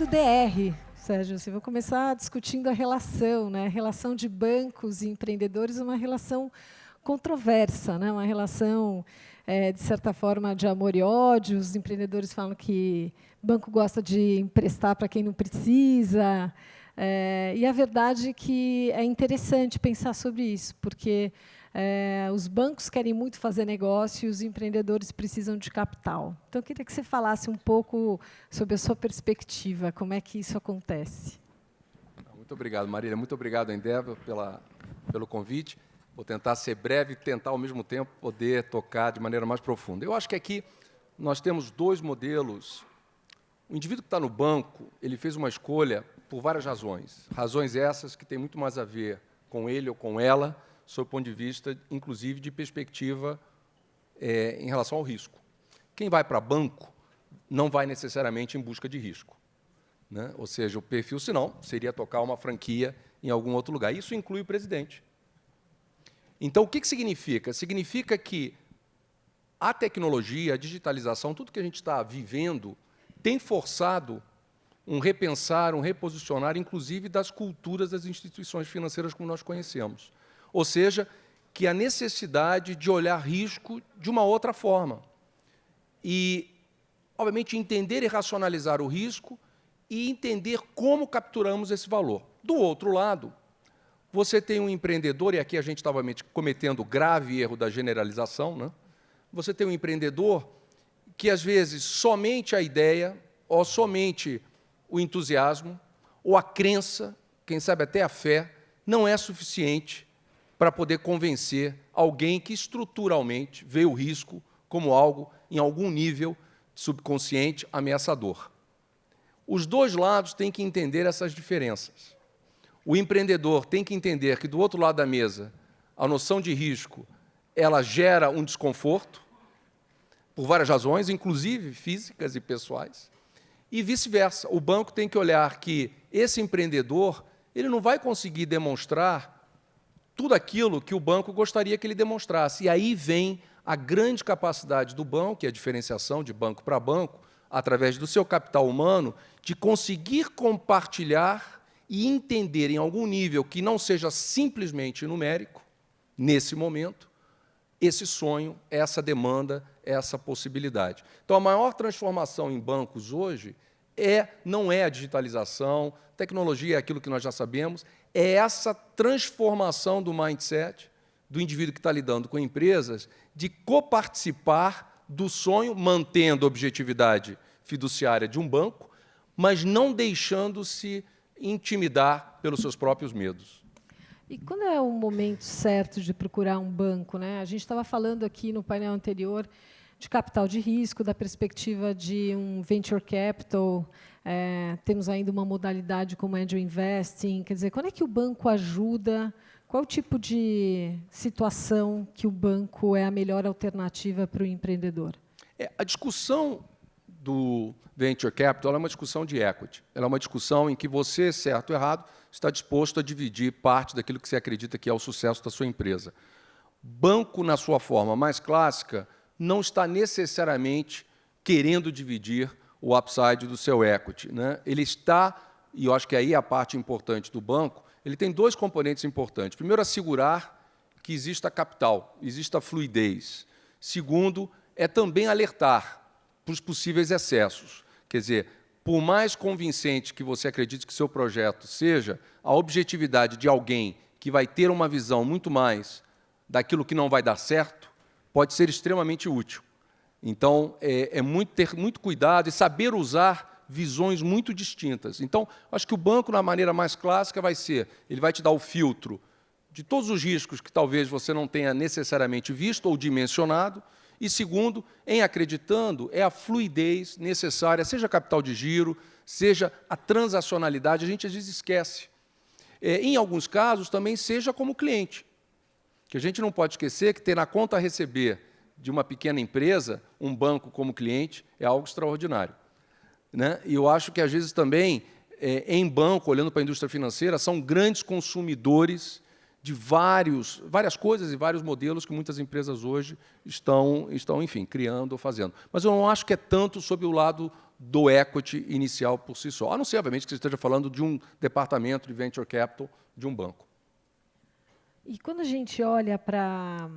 do DR, Sérgio. Vou começar discutindo a relação, né? A relação de bancos e empreendedores é uma relação controversa, né? Uma relação, de certa forma, de amor e ódio. Os empreendedores falam que banco gosta de emprestar para quem não precisa. E a verdade é que é interessante pensar sobre isso, porque os bancos querem muito fazer negócio e os empreendedores precisam de capital. Então, eu queria que você falasse um pouco sobre a sua perspectiva, como é que isso acontece. Muito obrigado, Marília. Muito obrigado, Endeavor, pelo convite. Vou tentar ser breve e tentar, ao mesmo tempo, poder tocar de maneira mais profunda. Eu acho que aqui nós temos dois modelos. O indivíduo que está no banco, ele fez uma escolha por várias razões. Razões essas que têm muito mais a ver com ele ou com ela, sob o ponto de vista, inclusive, de perspectiva em relação ao risco. Quem vai para banco não vai necessariamente em busca de risco, né? Ou seja, o perfil, senão, seria tocar uma franquia em algum outro lugar. Isso inclui o presidente. Então, o que significa? Significa que a tecnologia, a digitalização, tudo que a gente está vivendo, tem forçado um repensar, um reposicionar, inclusive, das culturas das instituições financeiras como nós conhecemos. Ou seja, que a necessidade de olhar risco de uma outra forma. E, obviamente, entender e racionalizar o risco e entender como capturamos esse valor. Do outro lado, você tem um empreendedor, e aqui a gente estava cometendo o grave erro da generalização, né? Você tem um empreendedor que, às vezes, somente a ideia, ou somente o entusiasmo, ou a crença, quem sabe até a fé, não é suficiente para poder convencer alguém que estruturalmente vê o risco como algo, em algum nível subconsciente, ameaçador. Os dois lados têm que entender essas diferenças. O empreendedor tem que entender que, do outro lado da mesa, a noção de risco ela gera um desconforto, por várias razões, inclusive físicas e pessoais, e vice-versa. O banco tem que olhar que esse empreendedor ele não vai conseguir demonstrar tudo aquilo que o banco gostaria que ele demonstrasse. E aí vem a grande capacidade do banco, que é a diferenciação de banco para banco, através do seu capital humano, de conseguir compartilhar e entender em algum nível que não seja simplesmente numérico, nesse momento, esse sonho, essa demanda, essa possibilidade. Então, a maior transformação em bancos hoje não é a digitalização, tecnologia é aquilo que nós já sabemos, é essa transformação do mindset do indivíduo que está lidando com empresas, de coparticipar do sonho, mantendo a objetividade fiduciária de um banco, mas não deixando-se intimidar pelos seus próprios medos. E quando é o momento certo de procurar um banco, né? A gente estava falando aqui no painel anterior de capital de risco, da perspectiva de um venture capital, temos ainda uma modalidade como angel investing. Quer dizer, quando é que o banco ajuda? Qual é o tipo de situação que o banco é a melhor alternativa para o empreendedor? A discussão do venture capital é uma discussão de equity. Ela é uma discussão em que você, certo ou errado, está disposto a dividir parte daquilo que você acredita que é o sucesso da sua empresa. Banco, na sua forma mais clássica, não está necessariamente querendo dividir o upside do seu equity, né? Ele está, e eu acho que aí é a parte importante do banco, ele tem dois componentes importantes. Primeiro, assegurar que exista capital, exista fluidez. Segundo, é também alertar para os possíveis excessos. Quer dizer, por mais convincente que você acredite que seu projeto seja, a objetividade de alguém que vai ter uma visão muito mais daquilo que não vai dar certo pode ser extremamente útil. Então, ter muito cuidado e saber usar visões muito distintas. Então, acho que o banco, na maneira mais clássica, ele vai te dar o filtro de todos os riscos que talvez você não tenha necessariamente visto ou dimensionado, e, segundo, em acreditando, é a fluidez necessária, seja capital de giro, seja a transacionalidade, a gente às vezes esquece. Em alguns casos, também seja como cliente, que a gente não pode esquecer que ter na conta a receber de uma pequena empresa, um banco como cliente, é algo extraordinário, né? E eu acho que, às vezes, também, em banco, olhando para a indústria financeira, são grandes consumidores de várias coisas e vários modelos que muitas empresas hoje estão, enfim, criando ou fazendo. Mas eu não acho que é tanto sob o lado do equity inicial por si só, a não ser, obviamente, que você esteja falando de um departamento de venture capital de um banco. E quando a gente olha para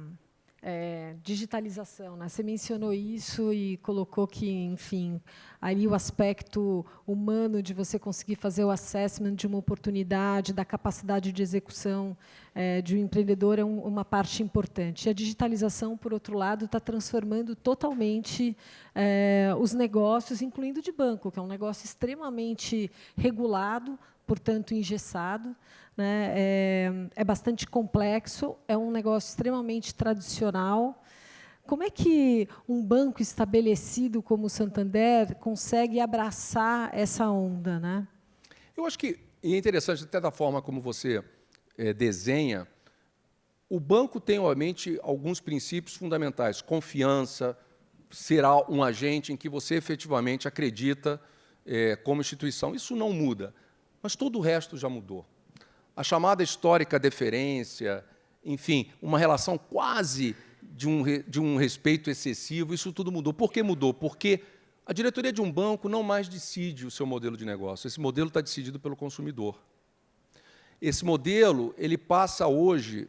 digitalização, né? Você mencionou isso e colocou que, enfim, ali o aspecto humano de você conseguir fazer o assessment de uma oportunidade, da capacidade de execução de um empreendedor é uma parte importante. E a digitalização, por outro lado, está transformando totalmente os negócios, incluindo de banco, que é um negócio extremamente regulado, portanto, engessado, né? É bastante complexo, é um negócio extremamente tradicional. Como é que um banco estabelecido como o Santander consegue abraçar essa onda, né? Eu acho que, e é interessante, até da forma como você desenha, o banco tem, obviamente, alguns princípios fundamentais. Confiança, ser um agente em que você efetivamente acredita como instituição. Isso não muda. Mas todo o resto já mudou. A chamada histórica deferência, enfim, uma relação quase de um respeito excessivo, isso tudo mudou. Por que mudou? Porque a diretoria de um banco não mais decide o seu modelo de negócio. Esse modelo está decidido pelo consumidor. Esse modelo ele passa hoje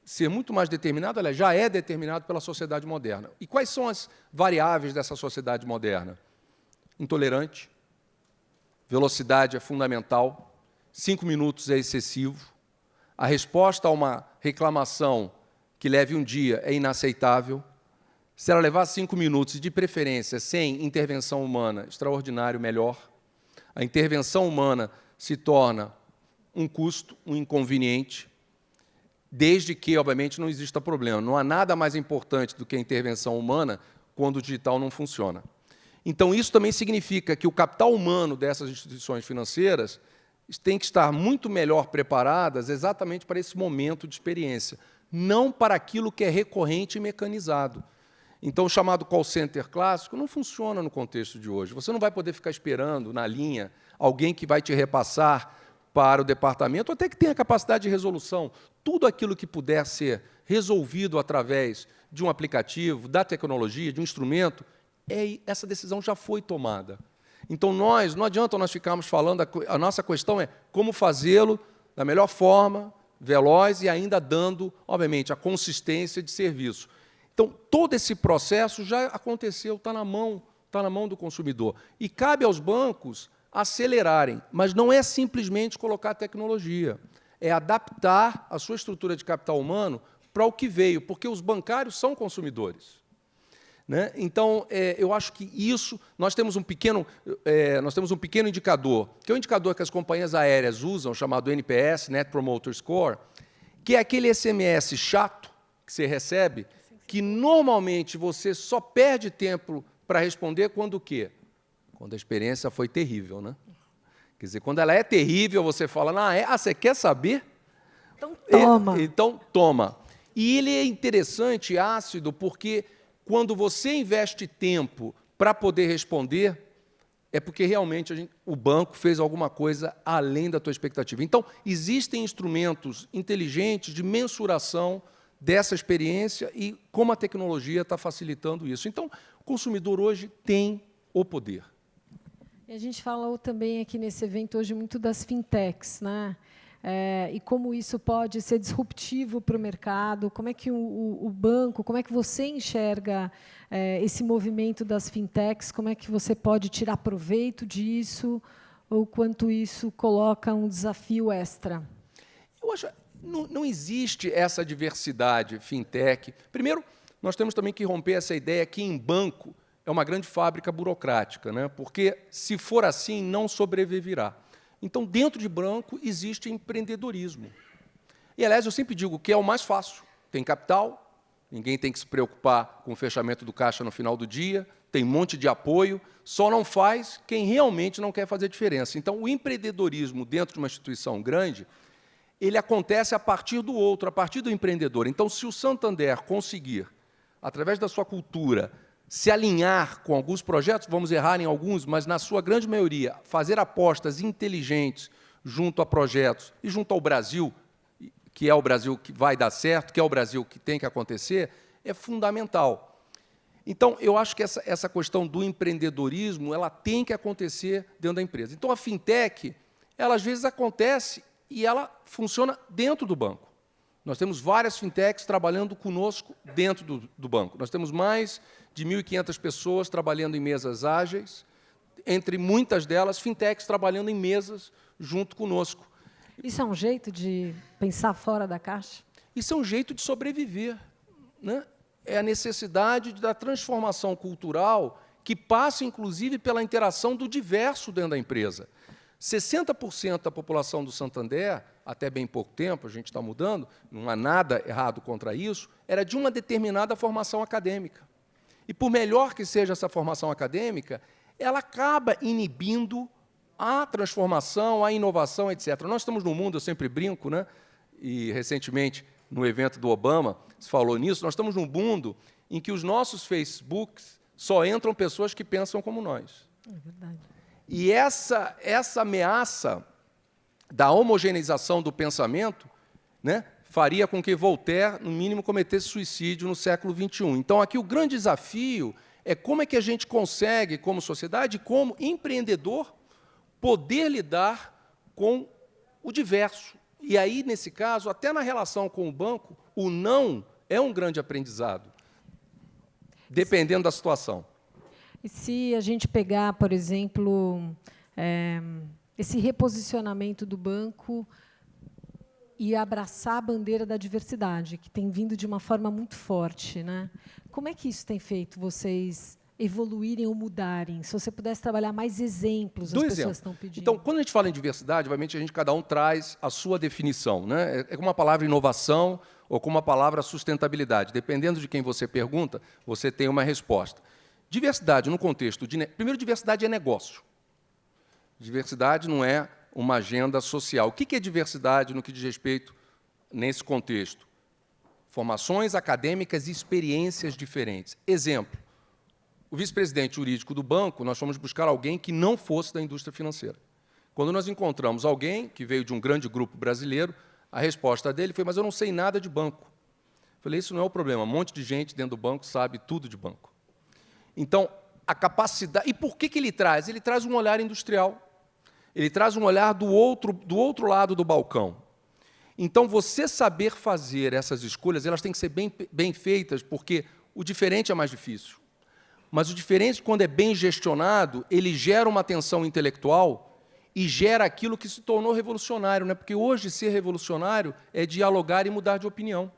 a ser muito mais determinado, aliás, já é determinado pela sociedade moderna. E quais são as variáveis dessa sociedade moderna? Intolerante. Velocidade é fundamental, 5 minutos é excessivo, a resposta a uma reclamação que leve um dia é inaceitável, se ela levar 5 minutos, e de preferência sem intervenção humana, extraordinário, melhor. A intervenção humana se torna um custo, um inconveniente, desde que, obviamente, não exista problema. Não há nada mais importante do que a intervenção humana quando o digital não funciona. Então, isso também significa que o capital humano dessas instituições financeiras tem que estar muito melhor preparadas exatamente para esse momento de experiência, não para aquilo que é recorrente e mecanizado. Então, o chamado call center clássico não funciona no contexto de hoje. Você não vai poder ficar esperando na linha alguém que vai te repassar para o departamento, até que tenha capacidade de resolução. Tudo aquilo que puder ser resolvido através de um aplicativo, da tecnologia, de um instrumento, essa decisão já foi tomada. Então, não adianta nós ficarmos falando, a nossa questão é como fazê-lo da melhor forma, veloz e ainda dando, obviamente, a consistência de serviço. Então, todo esse processo já aconteceu, está na mão do consumidor. E cabe aos bancos acelerarem, mas não é simplesmente colocar tecnologia, é adaptar a sua estrutura de capital humano para o que veio, porque os bancários são consumidores. Né? Então, eu acho que isso, nós temos um pequeno indicador, que é o indicador que as companhias aéreas usam, chamado NPS, Net Promoter Score, que é aquele SMS chato que você recebe, que normalmente você só perde tempo para responder quando o quê? Quando a experiência foi terrível, né? Quer dizer, quando ela é terrível, você fala, você quer saber? Então toma. Então toma. E ele é interessante, ácido, porque quando você investe tempo para poder responder, é porque realmente o banco fez alguma coisa além da tua expectativa. Então, existem instrumentos inteligentes de mensuração dessa experiência e como a tecnologia está facilitando isso. Então, o consumidor hoje tem o poder. E a gente falou também aqui nesse evento hoje muito das fintechs, né? E como isso pode ser disruptivo para o mercado, como é que o banco, como é que você enxerga esse movimento das fintechs, como é que você pode tirar proveito disso, ou quanto isso coloca um desafio extra? Eu acho não existe essa diversidade fintech. Primeiro, nós temos também que romper essa ideia que em banco é uma grande fábrica burocrática, né? Porque, se for assim, não sobreviverá. Então, dentro de banco, existe empreendedorismo. E, aliás, eu sempre digo que é o mais fácil. Tem capital, ninguém tem que se preocupar com o fechamento do caixa no final do dia, tem um monte de apoio, só não faz quem realmente não quer fazer diferença. Então, o empreendedorismo dentro de uma instituição grande, ele acontece a partir do outro, a partir do empreendedor. Então, se o Santander conseguir, através da sua cultura, se alinhar com alguns projetos, vamos errar em alguns, mas, na sua grande maioria, fazer apostas inteligentes junto a projetos e junto ao Brasil, que é o Brasil que vai dar certo, que é o Brasil que tem que acontecer, é fundamental. Então, eu acho que essa questão do empreendedorismo ela tem que acontecer dentro da empresa. Então, a fintech, ela às vezes acontece e ela funciona dentro do banco. Nós temos várias fintechs trabalhando conosco dentro do banco. Nós temos mais de 1.500 pessoas trabalhando em mesas ágeis, entre muitas delas, fintechs trabalhando em mesas junto conosco. Isso é um jeito de pensar fora da caixa? Isso é um jeito de sobreviver, né? É a necessidade da transformação cultural que passa, inclusive, pela interação do diverso dentro da empresa. 60% da população do Santander, até bem pouco tempo, a gente está mudando, não há nada errado contra isso, era de uma determinada formação acadêmica. E, por melhor que seja essa formação acadêmica, ela acaba inibindo a transformação, a inovação, etc. Nós estamos num mundo, eu sempre brinco, né? E, recentemente, no evento do Obama, se falou nisso, nós estamos num mundo em que os nossos Facebooks só entram pessoas que pensam como nós. É verdade. E essa ameaça da homogeneização do pensamento, né, faria com que Voltaire, no mínimo, cometesse suicídio no século XXI. Então, aqui o grande desafio é como é que a gente consegue, como sociedade, como empreendedor, poder lidar com o diverso. E aí, nesse caso, até na relação com o banco, o não é um grande aprendizado, dependendo da situação. E se a gente pegar, por exemplo, esse reposicionamento do banco e abraçar a bandeira da diversidade, que tem vindo de uma forma muito forte, né? Como é que isso tem feito vocês evoluírem ou mudarem? Se você pudesse trabalhar mais exemplos, as pessoas estão pedindo. Então, quando a gente fala em diversidade, obviamente, cada um traz a sua definição, né? É como a palavra inovação ou como a palavra sustentabilidade. Dependendo de quem você pergunta, você tem uma resposta. Diversidade, no contexto de... Primeiro, diversidade é negócio. Diversidade não é uma agenda social. O que é diversidade no que diz respeito nesse contexto? Formações acadêmicas e experiências diferentes. Exemplo, o vice-presidente jurídico do banco, nós fomos buscar alguém que não fosse da indústria financeira. Quando nós encontramos alguém que veio de um grande grupo brasileiro, a resposta dele foi, mas eu não sei nada de banco. Eu falei, isso não é o problema, um monte de gente dentro do banco sabe tudo de banco. Então, a capacidade... E por que ele traz? Ele traz um olhar industrial. Ele traz um olhar do outro lado do balcão. Então, você saber fazer essas escolhas, elas têm que ser bem feitas, porque o diferente é mais difícil. Mas o diferente, quando é bem gestionado, ele gera uma tensão intelectual e gera aquilo que se tornou revolucionário, né? Porque hoje ser revolucionário é dialogar e mudar de opinião.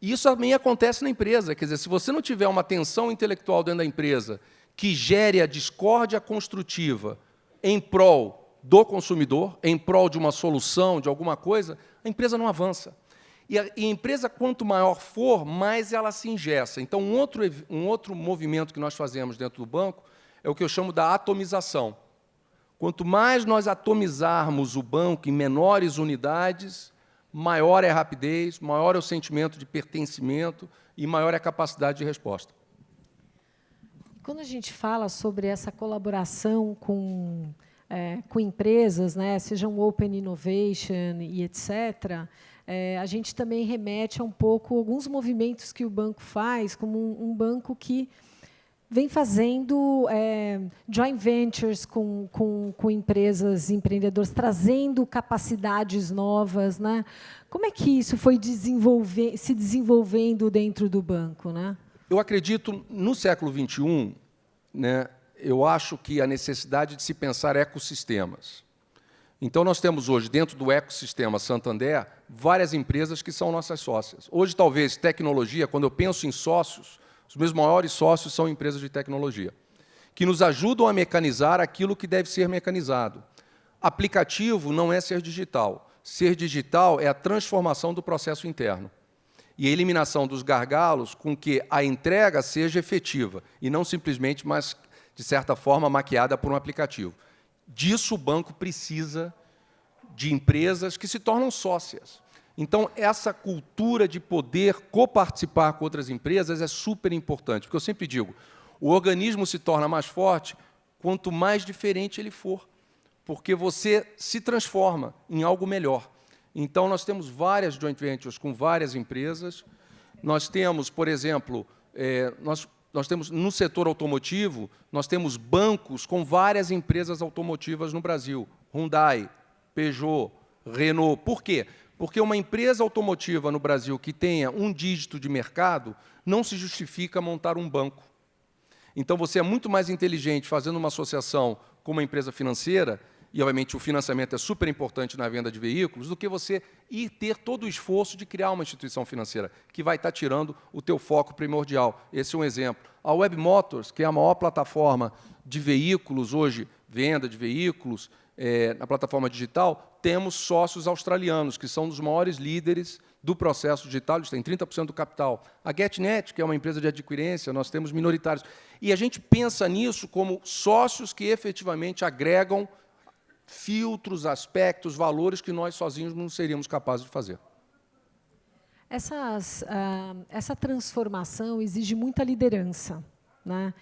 E isso também acontece na empresa. Quer dizer, se você não tiver uma tensão intelectual dentro da empresa que gere a discórdia construtiva em prol do consumidor, em prol de uma solução, de alguma coisa, a empresa não avança. E a empresa, quanto maior for, mais ela se engessa. Então, um outro movimento que nós fazemos dentro do banco é o que eu chamo da atomização. Quanto mais nós atomizarmos o banco em menores unidades, maior é a rapidez, maior é o sentimento de pertencimento e maior é a capacidade de resposta. Quando a gente fala sobre essa colaboração com empresas, né, seja um Open Innovation e etc., a gente também remete a um pouco alguns movimentos que o banco faz, como um banco que vem fazendo joint ventures com empresas empreendedoras, trazendo capacidades novas, né? Como é que isso foi se desenvolvendo dentro do banco, né? Eu acredito, no século XXI, né, eu acho que a necessidade de se pensar ecossistemas. Então, nós temos hoje, dentro do ecossistema Santander, várias empresas que são nossas sócias. Hoje, talvez, tecnologia, quando eu penso em sócios, os meus maiores sócios são empresas de tecnologia, que nos ajudam a mecanizar aquilo que deve ser mecanizado. Aplicativo não é ser digital. Ser digital é a transformação do processo interno e a eliminação dos gargalos com que a entrega seja efetiva e não simplesmente, mas, de certa forma, maquiada por um aplicativo. Disso o banco precisa de empresas que se tornam sócias. Então, essa cultura de poder coparticipar com outras empresas é super importante, porque eu sempre digo, o organismo se torna mais forte quanto mais diferente ele for, porque você se transforma em algo melhor. Então, nós temos várias joint ventures com várias empresas. Nós temos, por exemplo, nós temos no setor automotivo, nós temos bancos com várias empresas automotivas no Brasil. Hyundai, Peugeot, Renault. Por quê? Porque uma empresa automotiva no Brasil que tenha um dígito de mercado não se justifica montar um banco. Então, você é muito mais inteligente fazendo uma associação com uma empresa financeira, e, obviamente, o financiamento é super importante na venda de veículos, do que você ir ter todo o esforço de criar uma instituição financeira, que vai estar tirando o teu foco primordial. Esse é um exemplo. A Web Motors, que é a maior plataforma de veículos hoje, venda de veículos, na plataforma digital, temos sócios australianos, que são dos maiores líderes do processo digital, eles têm 30% do capital. A GetNet, que é uma empresa de adquirência, nós temos minoritários. E a gente pensa nisso como sócios que efetivamente agregam filtros, aspectos, valores que nós sozinhos não seríamos capazes de fazer. Essa transformação exige muita liderança, né?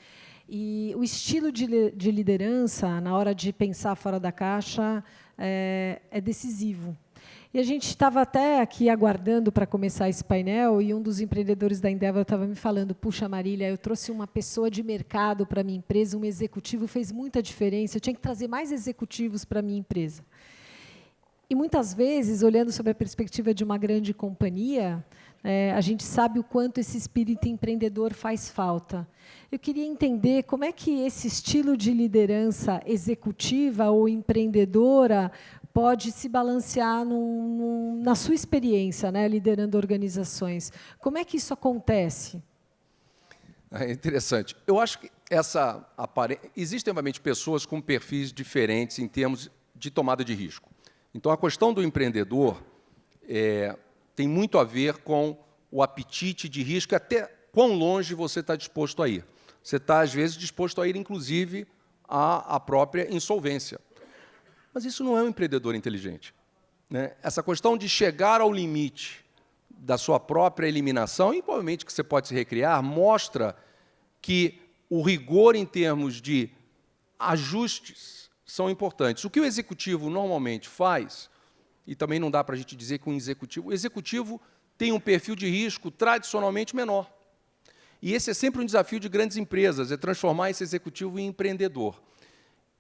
E o estilo de liderança, na hora de pensar fora da caixa, é decisivo. E a gente estava até aqui aguardando para começar esse painel, e um dos empreendedores da Endeavor estava me falando, puxa, Marília, eu trouxe uma pessoa de mercado para a minha empresa, um executivo, fez muita diferença, eu tinha que trazer mais executivos para a minha empresa. E, muitas vezes, olhando sobre a perspectiva de uma grande companhia, a gente sabe o quanto esse espírito empreendedor faz falta. Eu queria entender como é que esse estilo de liderança executiva ou empreendedora pode se balancear na sua experiência, né, liderando organizações. Como é que isso acontece? É interessante. Eu acho que existem, obviamente, pessoas com perfis diferentes em termos de tomada de risco. Então, a questão do empreendedor tem muito a ver com o apetite de risco, até quão longe você está disposto a ir. Você está, às vezes, disposto a ir, inclusive, à própria insolvência. Mas isso não é um empreendedor inteligente, né? Essa questão de chegar ao limite da sua própria eliminação, e, provavelmente, que você pode se recriar, mostra que o rigor em termos de ajustes são importantes. O que o executivo normalmente faz, e também não dá para a gente dizer que o executivo tem um perfil de risco tradicionalmente menor. E esse é sempre um desafio de grandes empresas, é transformar esse executivo em empreendedor.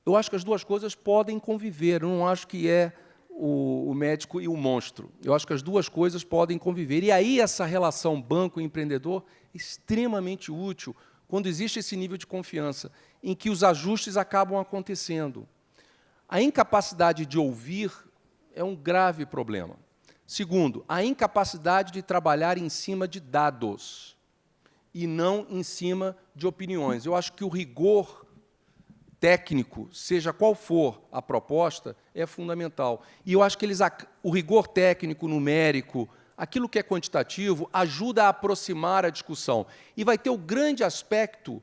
Eu acho que as duas coisas podem conviver, eu não acho que é o médico e o monstro. Eu acho que as duas coisas podem conviver. E aí essa relação banco e empreendedor é extremamente útil quando existe esse nível de confiança, em que os ajustes acabam acontecendo. A incapacidade de ouvir é um grave problema. Segundo, a incapacidade de trabalhar em cima de dados e não em cima de opiniões. Eu acho que o rigor técnico, seja qual for a proposta, é fundamental. E eu acho que o rigor técnico, numérico, aquilo que é quantitativo, ajuda a aproximar a discussão. E vai ter o grande aspecto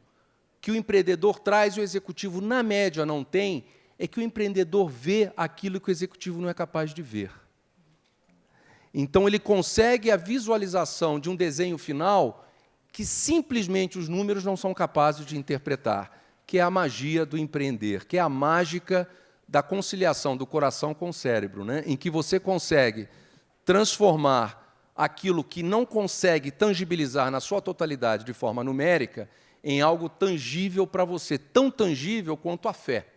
que o empreendedor traz e o executivo, na média, não tem, é que o empreendedor vê aquilo que o executivo não é capaz de ver. Então, ele consegue a visualização de um desenho final que simplesmente os números não são capazes de interpretar, que é a magia do empreender, que é a mágica da conciliação do coração com o cérebro, né? Em que você consegue transformar aquilo que não consegue tangibilizar na sua totalidade de forma numérica em algo tangível para você, tão tangível quanto a fé,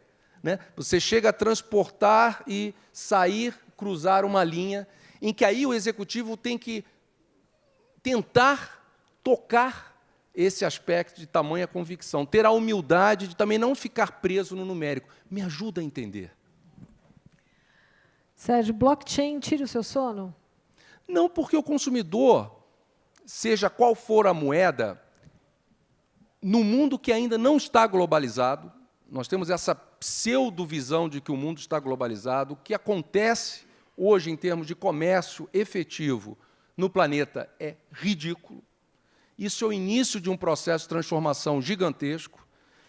né? Você chega a transportar e sair, cruzar uma linha, em que aí o executivo tem que tentar tocar esse aspecto de tamanha convicção, ter a humildade de também não ficar preso no numérico. Me ajuda a entender. Sérgio, blockchain tira o seu sono? Não, porque o consumidor, seja qual for a moeda, no mundo que ainda não está globalizado, nós temos essa pseudo-visão de que o mundo está globalizado, o que acontece hoje em termos de comércio efetivo no planeta é ridículo. Isso é o início de um processo de transformação gigantesco.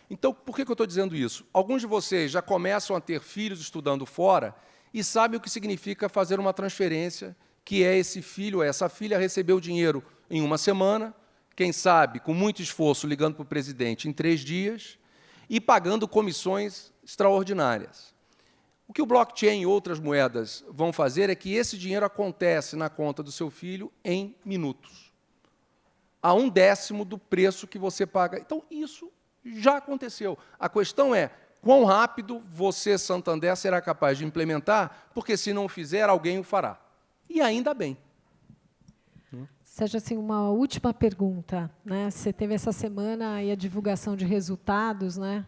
Então, por que eu estou dizendo isso? Alguns de vocês já começam a ter filhos estudando fora e sabem o que significa fazer uma transferência, que é esse filho ou essa filha receber o dinheiro em uma semana, quem sabe, com muito esforço, ligando para o presidente em 3 dias, e pagando comissões extraordinárias. O que o blockchain e outras moedas vão fazer é que esse dinheiro acontece na conta do seu filho em minutos, a 1/10 do preço que você paga. Então, isso já aconteceu. A questão é quão rápido você, Santander, será capaz de implementar, porque se não fizer, alguém o fará. E ainda bem. Sérgio, assim, uma última pergunta, né? Você teve essa semana aí a divulgação de resultados, né?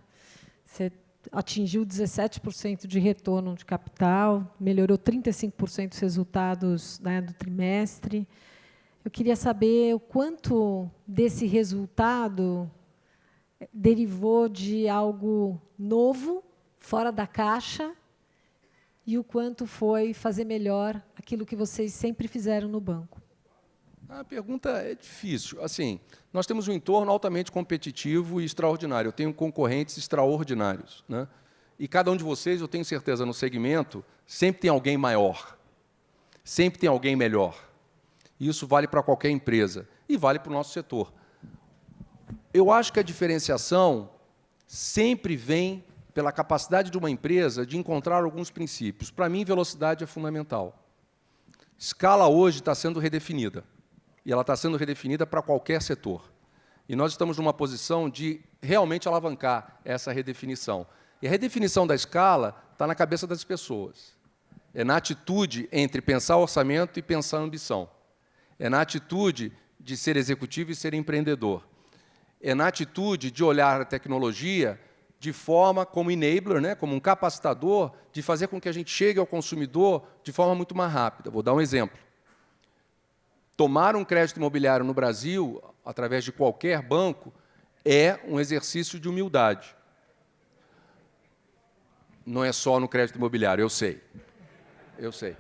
Você atingiu 17% de retorno de capital, melhorou 35% os resultados, né, do trimestre. Eu queria saber o quanto desse resultado derivou de algo novo, fora da caixa, e o quanto foi fazer melhor aquilo que vocês sempre fizeram no banco. A pergunta é difícil. Assim, nós temos um entorno altamente competitivo e extraordinário. Eu tenho concorrentes extraordinários, né? E cada um de vocês, eu tenho certeza, no segmento, sempre tem alguém maior, sempre tem alguém melhor. E isso vale para qualquer empresa e vale para o nosso setor. Eu acho que a diferenciação sempre vem pela capacidade de uma empresa de encontrar alguns princípios. Para mim, velocidade é fundamental. Escala hoje está sendo redefinida. E ela está sendo redefinida para qualquer setor. E nós estamos numa posição de realmente alavancar essa redefinição. E a redefinição da escala está na cabeça das pessoas. É na atitude entre pensar orçamento e pensar ambição. É na atitude de ser executivo e ser empreendedor. É na atitude de olhar a tecnologia de forma como enabler, né, como um capacitador, de fazer com que a gente chegue ao consumidor de forma muito mais rápida. Vou dar um exemplo. Tomar um crédito imobiliário no Brasil, através de qualquer banco, é um exercício de humildade. Não é só no crédito imobiliário, eu sei. Eu sei.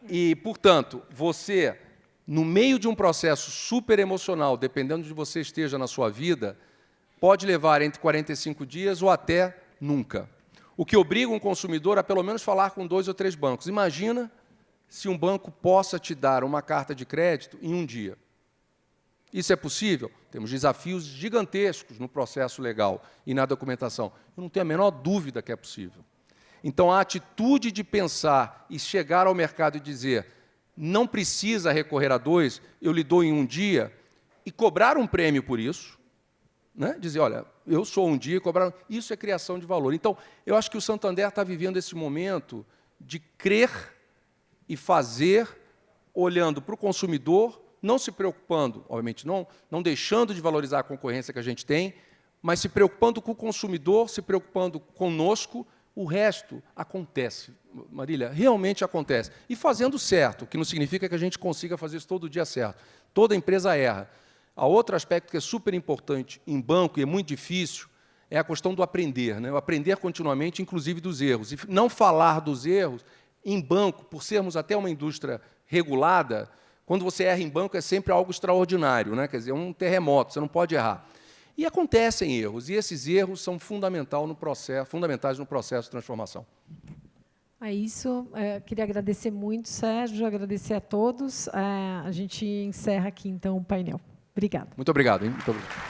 E, portanto, você, no meio de um processo super emocional, dependendo de você esteja na sua vida, pode levar entre 45 dias ou até nunca. O que obriga um consumidor a, pelo menos, falar com 2 ou 3 bancos. Imagina se um banco possa te dar uma carta de crédito em um dia. Isso é possível? Temos desafios gigantescos no processo legal e na documentação. Eu não tenho a menor dúvida que é possível. Então, a atitude de pensar e chegar ao mercado e dizer não precisa recorrer a 2, eu lhe dou em um dia, e cobrar um prêmio por isso, né? Dizer, olha, eu sou um dia, cobrar... Isso é criação de valor. Então, eu acho que o Santander está vivendo esse momento de crer e fazer, olhando para o consumidor, não se preocupando, obviamente, não deixando de valorizar a concorrência que a gente tem, mas se preocupando com o consumidor, se preocupando conosco, o resto acontece. Marília, realmente acontece. E fazendo certo, que não significa que a gente consiga fazer isso todo dia certo. Toda empresa erra. Há outro aspecto que é super importante em banco, e é muito difícil, é a questão do aprender, né? O aprender continuamente, inclusive dos erros. E não falar dos erros em banco, por sermos até uma indústria regulada, quando você erra em banco é sempre algo extraordinário, né? Quer dizer, é um terremoto, você não pode errar. E acontecem erros, e esses erros são fundamentais no processo de transformação. É isso. Queria agradecer muito, Sérgio, agradecer a todos. A gente encerra aqui, então, o painel. Obrigada. Muito obrigado, hein? Muito obrigado.